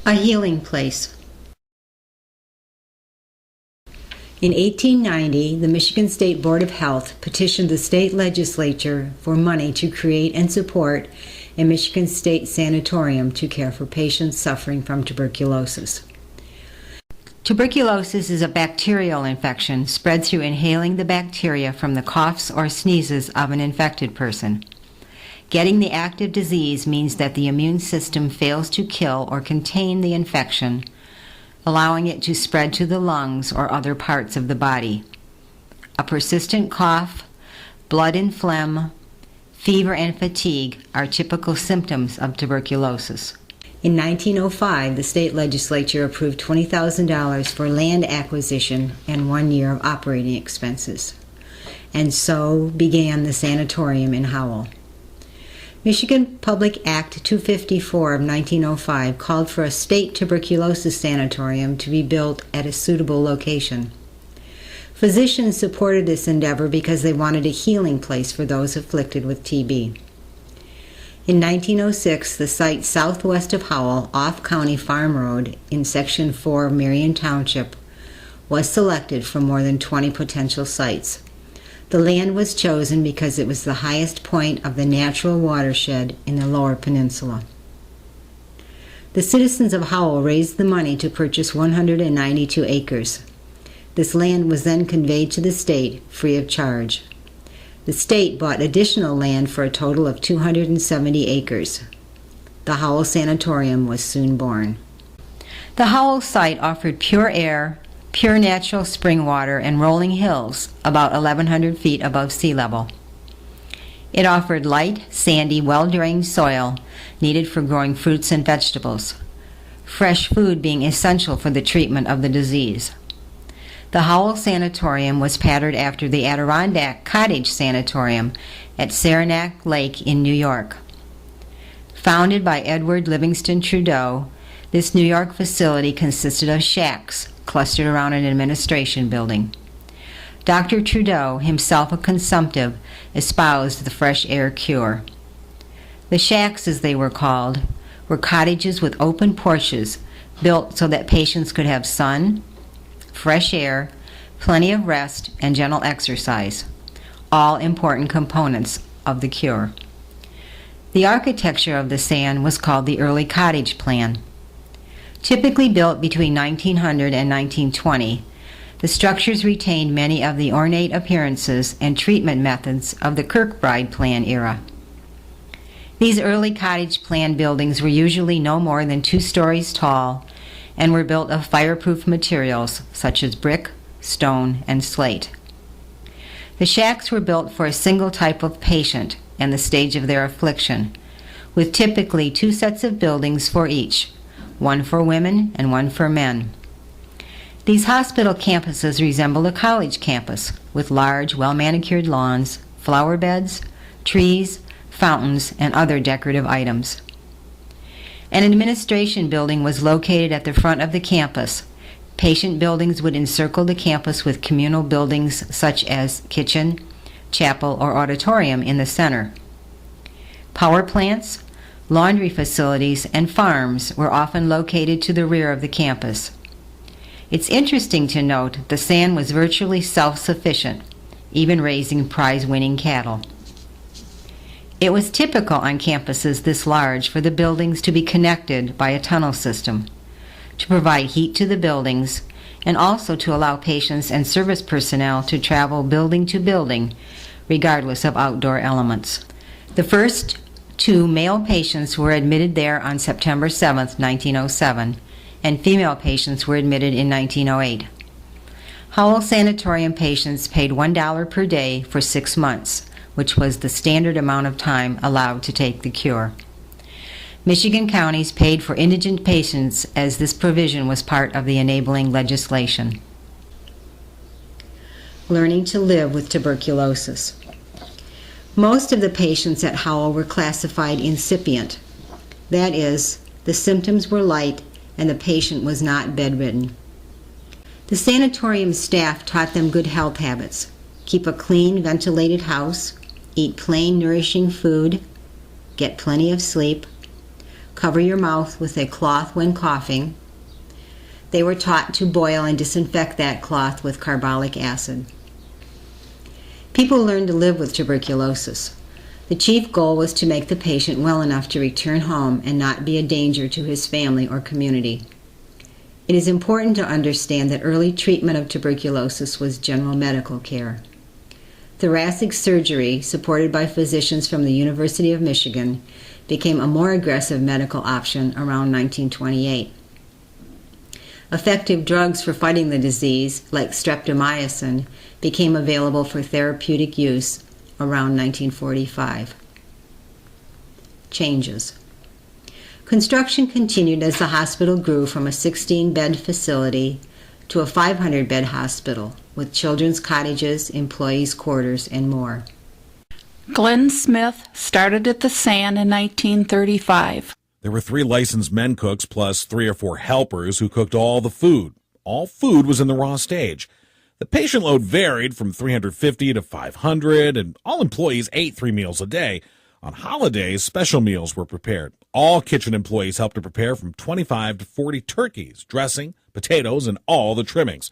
A healing place. In 1890, the Michigan State Board of Health petitioned the state legislature for money to create and support a Michigan State Sanatorium to care for patients suffering from tuberculosis. Tuberculosis is a bacterial infection spread through inhaling the bacteria from the coughs or sneezes of an infected person. Getting the active disease means that the immune system fails to kill or contain the infection, allowing it to spread to the lungs or other parts of the body. A persistent cough, blood and phlegm, fever and fatigue are typical symptoms of tuberculosis. In 1905, the state legislature approved $20,000 for land acquisition and 1 year of operating expenses. And so began the sanatorium in Howell. Michigan Public Act 254 of 1905 called for a state tuberculosis sanatorium to be built at a suitable location. Physicians supported this endeavor because they wanted a healing place for those afflicted with TB. In 1906, the site southwest of Howell, off County Farm Road in Section 4 of Marion Township, was selected from more than 20 potential sites. The land was chosen because it was the highest point of the natural watershed in the Lower Peninsula. The citizens of Howell raised the money to purchase 192 acres. This land was then conveyed to the state free of charge. The state bought additional land for a total of 270 acres. The Howell Sanatorium was soon born. The Howell site offered pure air, pure natural spring water, and rolling hills about 1,100 feet above sea level. It offered light, sandy, well-drained soil needed for growing fruits and vegetables, fresh food being essential for the treatment of the disease. The Howell Sanatorium was patterned after the Adirondack Cottage Sanatorium at Saranac Lake in New York. Founded by Edward Livingston Trudeau, this New York facility consisted of shacks clustered around an administration building. Dr. Trudeau, himself a consumptive, espoused the fresh air cure. The shacks, as they were called, were cottages with open porches built so that patients could have sun, fresh air, plenty of rest, and gentle exercise, all important components of the cure. The architecture of the SAN was called the Early Cottage Plan. Typically built between 1900 and 1920, the structures retained many of the ornate appearances and treatment methods of the Kirkbride Plan era. These early cottage plan buildings were usually no more than 2 stories tall and were built of fireproof materials such as brick, stone, and slate. The shacks were built for a single type of patient and the stage of their affliction, with typically 2 sets of buildings for each, one for women and one for men. These hospital campuses resemble a college campus with large, well-manicured lawns, flower beds, trees, fountains, and other decorative items. An administration building was located at the front of the campus. Patient buildings would encircle the campus with communal buildings such as kitchen, chapel, or auditorium in the center. Power plants, laundry facilities, and farms were often located to the rear of the campus. It's interesting to note the SAN was virtually self-sufficient, even raising prize-winning cattle. It was typical on campuses this large for the buildings to be connected by a tunnel system to provide heat to the buildings and also to allow patients and service personnel to travel building to building regardless of outdoor elements. The first 2 male patients were admitted there on September 7, 1907, and female patients were admitted in 1908. Howell Sanatorium patients paid $1 per day for 6 months, which was the standard amount of time allowed to take the cure. Michigan counties paid for indigent patients as this provision was part of the enabling legislation. Learning to live with tuberculosis. Most of the patients at Howell were classified incipient. That is, the symptoms were light and the patient was not bedridden. The sanatorium staff taught them good health habits. Keep a clean, ventilated house, eat plain, nourishing food, get plenty of sleep, Cover your mouth with a cloth when coughing. They were taught to boil and disinfect that cloth with carbolic acid. People learned to live with tuberculosis. The chief goal was to make the patient well enough to return home and not be a danger to his family or community. It is important to understand that early treatment of tuberculosis was general medical care. Thoracic surgery, supported by physicians from the University of Michigan, became a more aggressive medical option around 1928. Effective drugs for fighting the disease, like streptomycin, became available for therapeutic use around 1945. Changes. Construction continued as the hospital grew from a 16-bed facility to a 500-bed hospital with children's cottages, employees' quarters, and more. Glen Smith started at the SAN in 1935. There were 3 licensed men cooks plus 3 or 4 helpers who cooked all the food. All food was in the raw stage. The patient load varied from 350 to 500, and all employees ate 3 meals a day. On holidays, special meals were prepared. All kitchen employees helped to prepare from 25 to 40 turkeys, dressing, potatoes, and all the trimmings.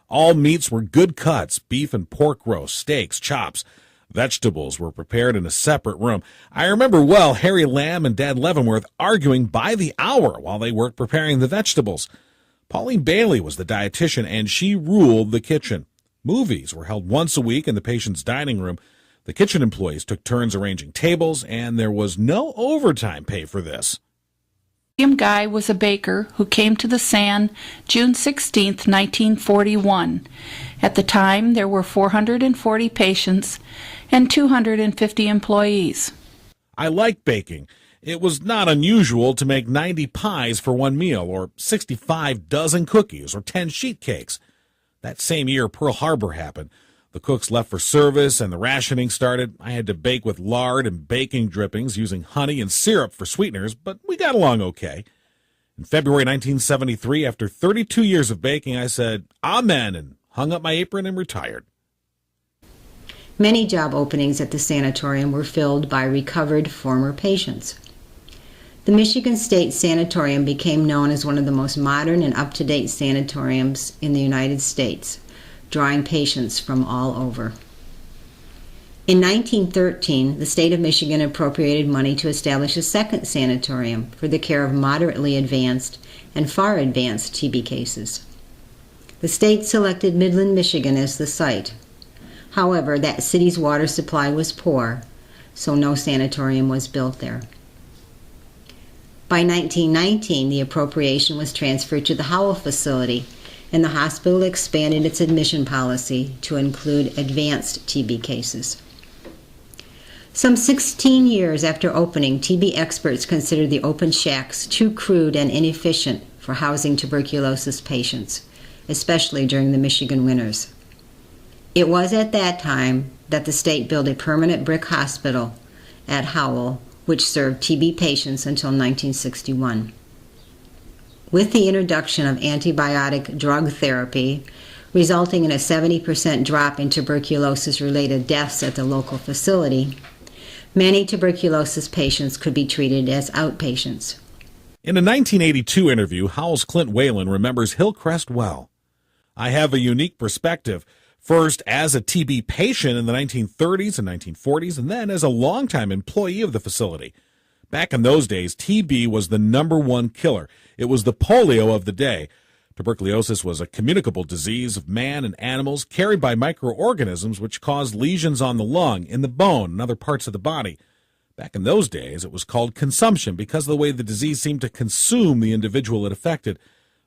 All meats were good cuts, beef and pork roast, steaks, chops. Vegetables were prepared in a separate room. I remember well Harry Lamb and Dad Leavenworth arguing by the hour while they worked preparing the vegetables. Pauline Bailey was the dietitian, and she ruled the kitchen. Movies were held once a week in the patient's dining room. The kitchen employees took turns arranging tables, and there was no overtime pay for this. William Guy was a baker who came to the SAN June 16, 1941. At the time, there were 440 patients and 250 employees. I liked baking. It was not unusual to make 90 pies for one meal, or 65 dozen cookies, or 10 sheet cakes. That same year, Pearl Harbor happened. The cooks left for service and the rationing started. I had to bake with lard and baking drippings using honey and syrup for sweeteners, but we got along okay. In February 1973, after 32 years of baking, I said, "Amen," and hung up my apron and retired. Many job openings at the sanatorium were filled by recovered former patients. The Michigan State Sanatorium became known as one of the most modern and up-to-date sanatoriums in the United States, drawing patients from all over. In 1913, the state of Michigan appropriated money to establish a second sanatorium for the care of moderately advanced and far advanced TB cases. The state selected Midland, Michigan as the site. However, that city's water supply was poor, so no sanatorium was built there. By 1919, the appropriation was transferred to the Howell facility, and the hospital expanded its admission policy to include advanced TB cases. Some 16 years after opening, TB experts considered the open shacks too crude and inefficient for housing tuberculosis patients, especially during the Michigan winters. It was at that time that the state built a permanent brick hospital at Howell, which served TB patients until 1961. With the introduction of antibiotic drug therapy, resulting in a 70% drop in tuberculosis-related deaths at the local facility, many tuberculosis patients could be treated as outpatients. In a 1982 interview, Howell's Clint Whalen remembers Hillcrest well. "I have a unique perspective, first as a TB patient in the 1930s and 1940s, and then as a longtime employee of the facility. Back in those days, TB was the #1 killer. It was the polio of the day. Tuberculosis was a communicable disease of man and animals carried by microorganisms which caused lesions on the lung, in the bone, and other parts of the body. Back in those days, it was called consumption because of the way the disease seemed to consume the individual it affected.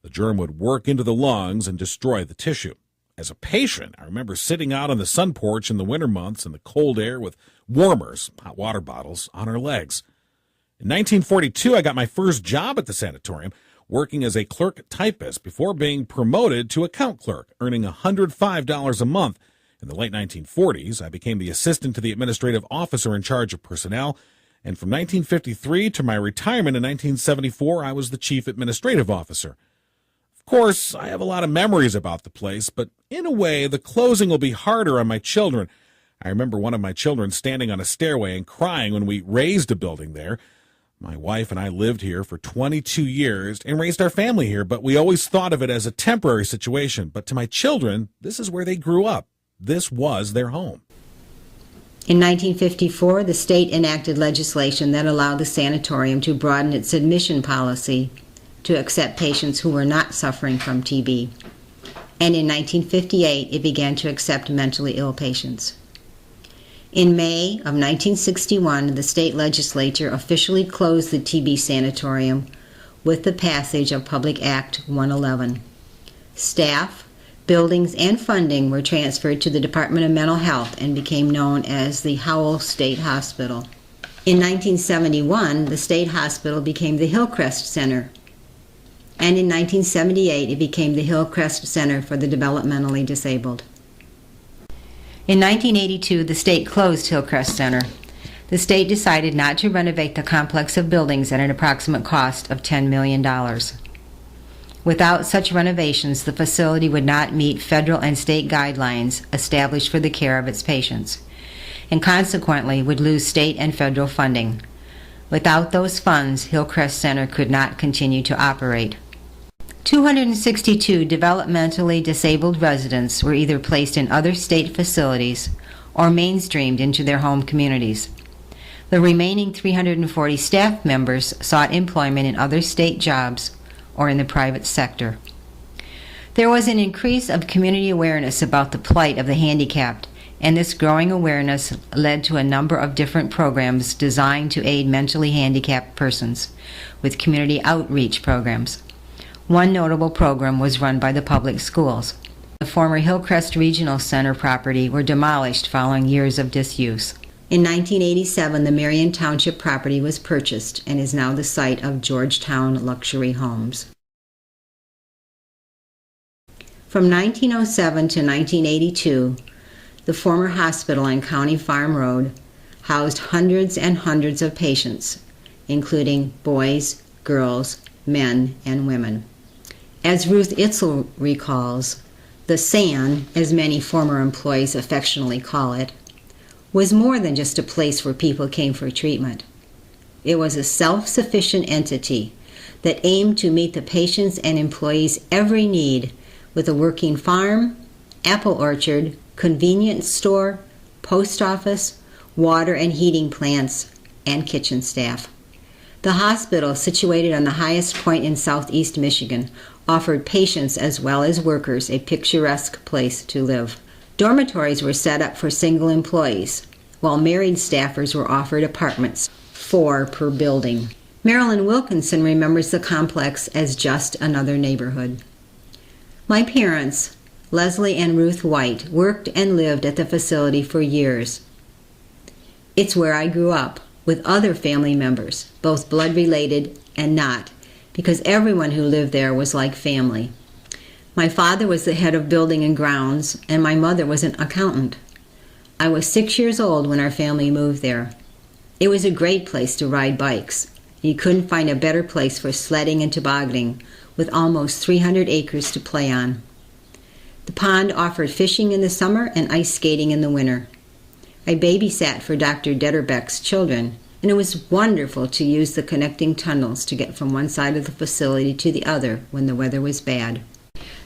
The germ would work into the lungs and destroy the tissue. As a patient, I remember sitting out on the sun porch in the winter months in the cold air with warmers, hot water bottles, on our legs. In 1942, I got my first job at the sanatorium, working as a clerk typist before being promoted to account clerk, earning $105 a month. In the late 1940s, I became the assistant to the administrative officer in charge of personnel, and from 1953 to my retirement in 1974, I was the chief administrative officer. Of course, I have a lot of memories about the place, but in a way, the closing will be harder on my children. I remember one of my children standing on a stairway and crying when we raised a building there. My wife and I lived here for 22 years and raised our family here, but we always thought of it as a temporary situation. But to my children, this is where they grew up. This was their home. In 1954, the state enacted legislation that allowed the sanatorium to broaden its admission policy to accept patients who were not suffering from TB. And in 1958, it began to accept mentally ill patients. In May of 1961, the state legislature officially closed the TB sanatorium with the passage of Public Act 111. Staff, buildings, and funding were transferred to the Department of Mental Health and became known as the Howell State Hospital. In 1971, the state hospital became the Hillcrest Center, and in 1978, it became the Hillcrest Center for the Developmentally Disabled. In 1982, the state closed Hillcrest Center. The state decided not to renovate the complex of buildings at an approximate cost of $10 million. Without such renovations, the facility would not meet federal and state guidelines established for the care of its patients, and consequently would lose state and federal funding. Without those funds, Hillcrest Center could not continue to operate. 262 developmentally disabled residents were either placed in other state facilities or mainstreamed into their home communities. The remaining 340 staff members sought employment in other state jobs or in the private sector. There was an increase of community awareness about the plight of the handicapped, and this growing awareness led to a number of different programs designed to aid mentally handicapped persons, with community outreach programs. One notable program was run by the public schools. The former Hillcrest Regional Center property were demolished following years of disuse. In 1987, the Marion Township property was purchased and is now the site of Georgetown Luxury Homes. From 1907 to 1982, the former hospital on County Farm Road housed hundreds and hundreds of patients, including boys, girls, men, and women. As Ruth Itzel recalls, the SAN, as many former employees affectionately call it, was more than just a place where people came for treatment. It was a self-sufficient entity that aimed to meet the patients' and employees' every need with a working farm, apple orchard, convenience store, post office, water and heating plants, and kitchen staff. The hospital, situated on the highest point in southeast Michigan, offered patients as well as workers a picturesque place to live. Dormitories were set up for single employees, while married staffers were offered apartments, 4 per building. Marilyn Wilkinson remembers the complex as just another neighborhood. My parents, Leslie and Ruth White, worked and lived at the facility for years. It's where I grew up, with other family members, both blood-related and not, because everyone who lived there was like family. My father was the head of building and grounds, and my mother was an accountant. I was 6 years old when our family moved there. It was a great place to ride bikes. You couldn't find a better place for sledding and tobogganing, with almost 300 acres to play on. The pond offered fishing in the summer and ice skating in the winter. I babysat for Dr. Detterbeck's children, and it was wonderful to use the connecting tunnels to get from one side of the facility to the other when the weather was bad.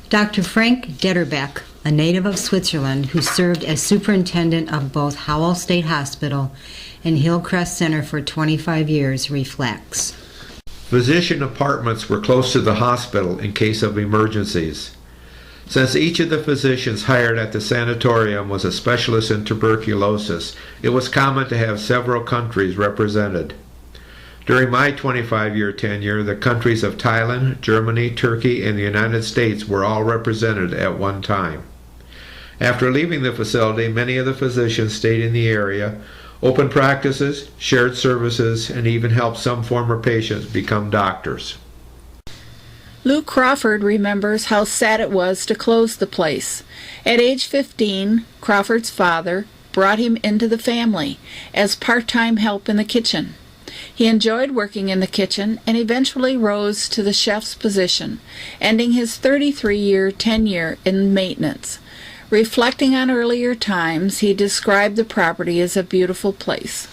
Dr. Frank Detterbeck, a native of Switzerland who served as superintendent of both Howell State Hospital and Hillcrest Center for 25 years, reflects. Physician apartments were close to the hospital in case of emergencies. Since each of the physicians hired at the sanatorium was a specialist in tuberculosis, it was common to have several countries represented. During my 25-year tenure, the countries of Thailand, Germany, Turkey, and the United States were all represented at one time. After leaving the facility, many of the physicians stayed in the area, opened practices, shared services, and even helped some former patients become doctors. Lou Crawford remembers how sad it was to close the place. At age 15, Crawford's father brought him into the family as part-time help in the kitchen. He enjoyed working in the kitchen and eventually rose to the chef's position, ending his 33-year tenure in maintenance. Reflecting on earlier times, he described the property as a beautiful place.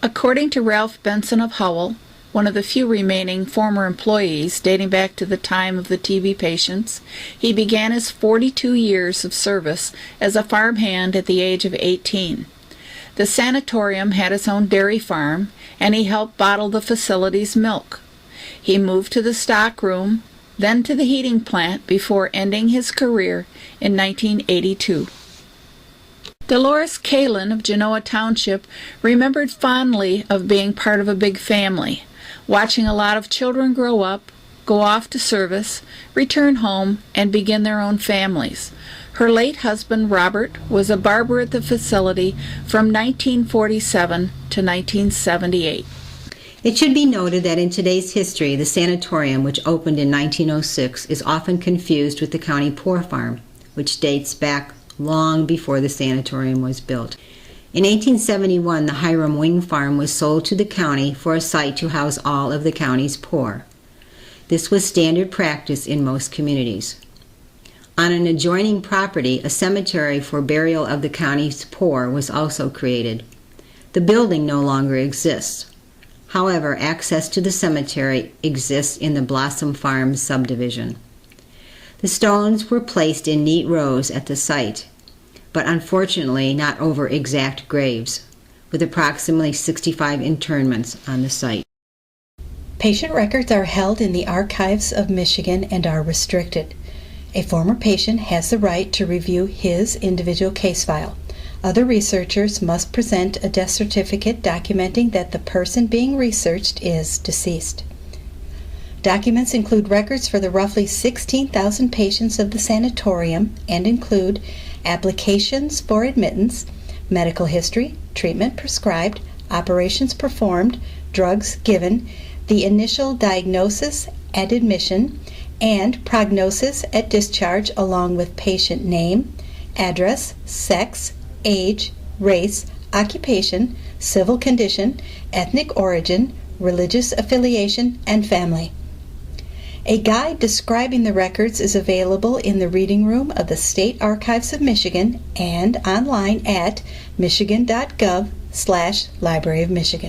According to Ralph Benson of Howell, one of the few remaining former employees dating back to the time of the TB patients, he began his 42 years of service as a farmhand at the age of 18. The sanatorium had its own dairy farm, and he helped bottle the facility's milk. He moved to the stockroom, then to the heating plant before ending his career in 1982. Dolores Kalin of Genoa Township remembered fondly of being part of a big family, watching a lot of children grow up, go off to service, return home, and begin their own families. Her late husband, Robert, was a barber at the facility from 1947 to 1978. It should be noted that in today's history, the sanatorium, which opened in 1906, is often confused with the county poor farm, which dates back long before the sanatorium was built. In 1871, the Hiram Wing Farm was sold to the county for a site to house all of the county's poor. This was standard practice in most communities. On an adjoining property, a cemetery for burial of the county's poor was also created. The building no longer exists. However, access to the cemetery exists in the Blossom Farms subdivision. The stones were placed in neat rows at the site, but unfortunately not over exact graves, with approximately 65 interments on the site. Patient records are held in the Archives of Michigan and are restricted. A former patient has the right to review his individual case file. Other researchers must present a death certificate documenting that the person being researched is deceased. Documents include records for the roughly 16,000 patients of the sanatorium and include applications for admittance, medical history, treatment prescribed, operations performed, drugs given, the initial diagnosis at admission, and prognosis at discharge, along with patient name, address, sex, age, race, occupation, civil condition, ethnic origin, religious affiliation, and family. A guide describing the records is available in the reading room of the State Archives of Michigan and online at michigan.gov/Library of Michigan.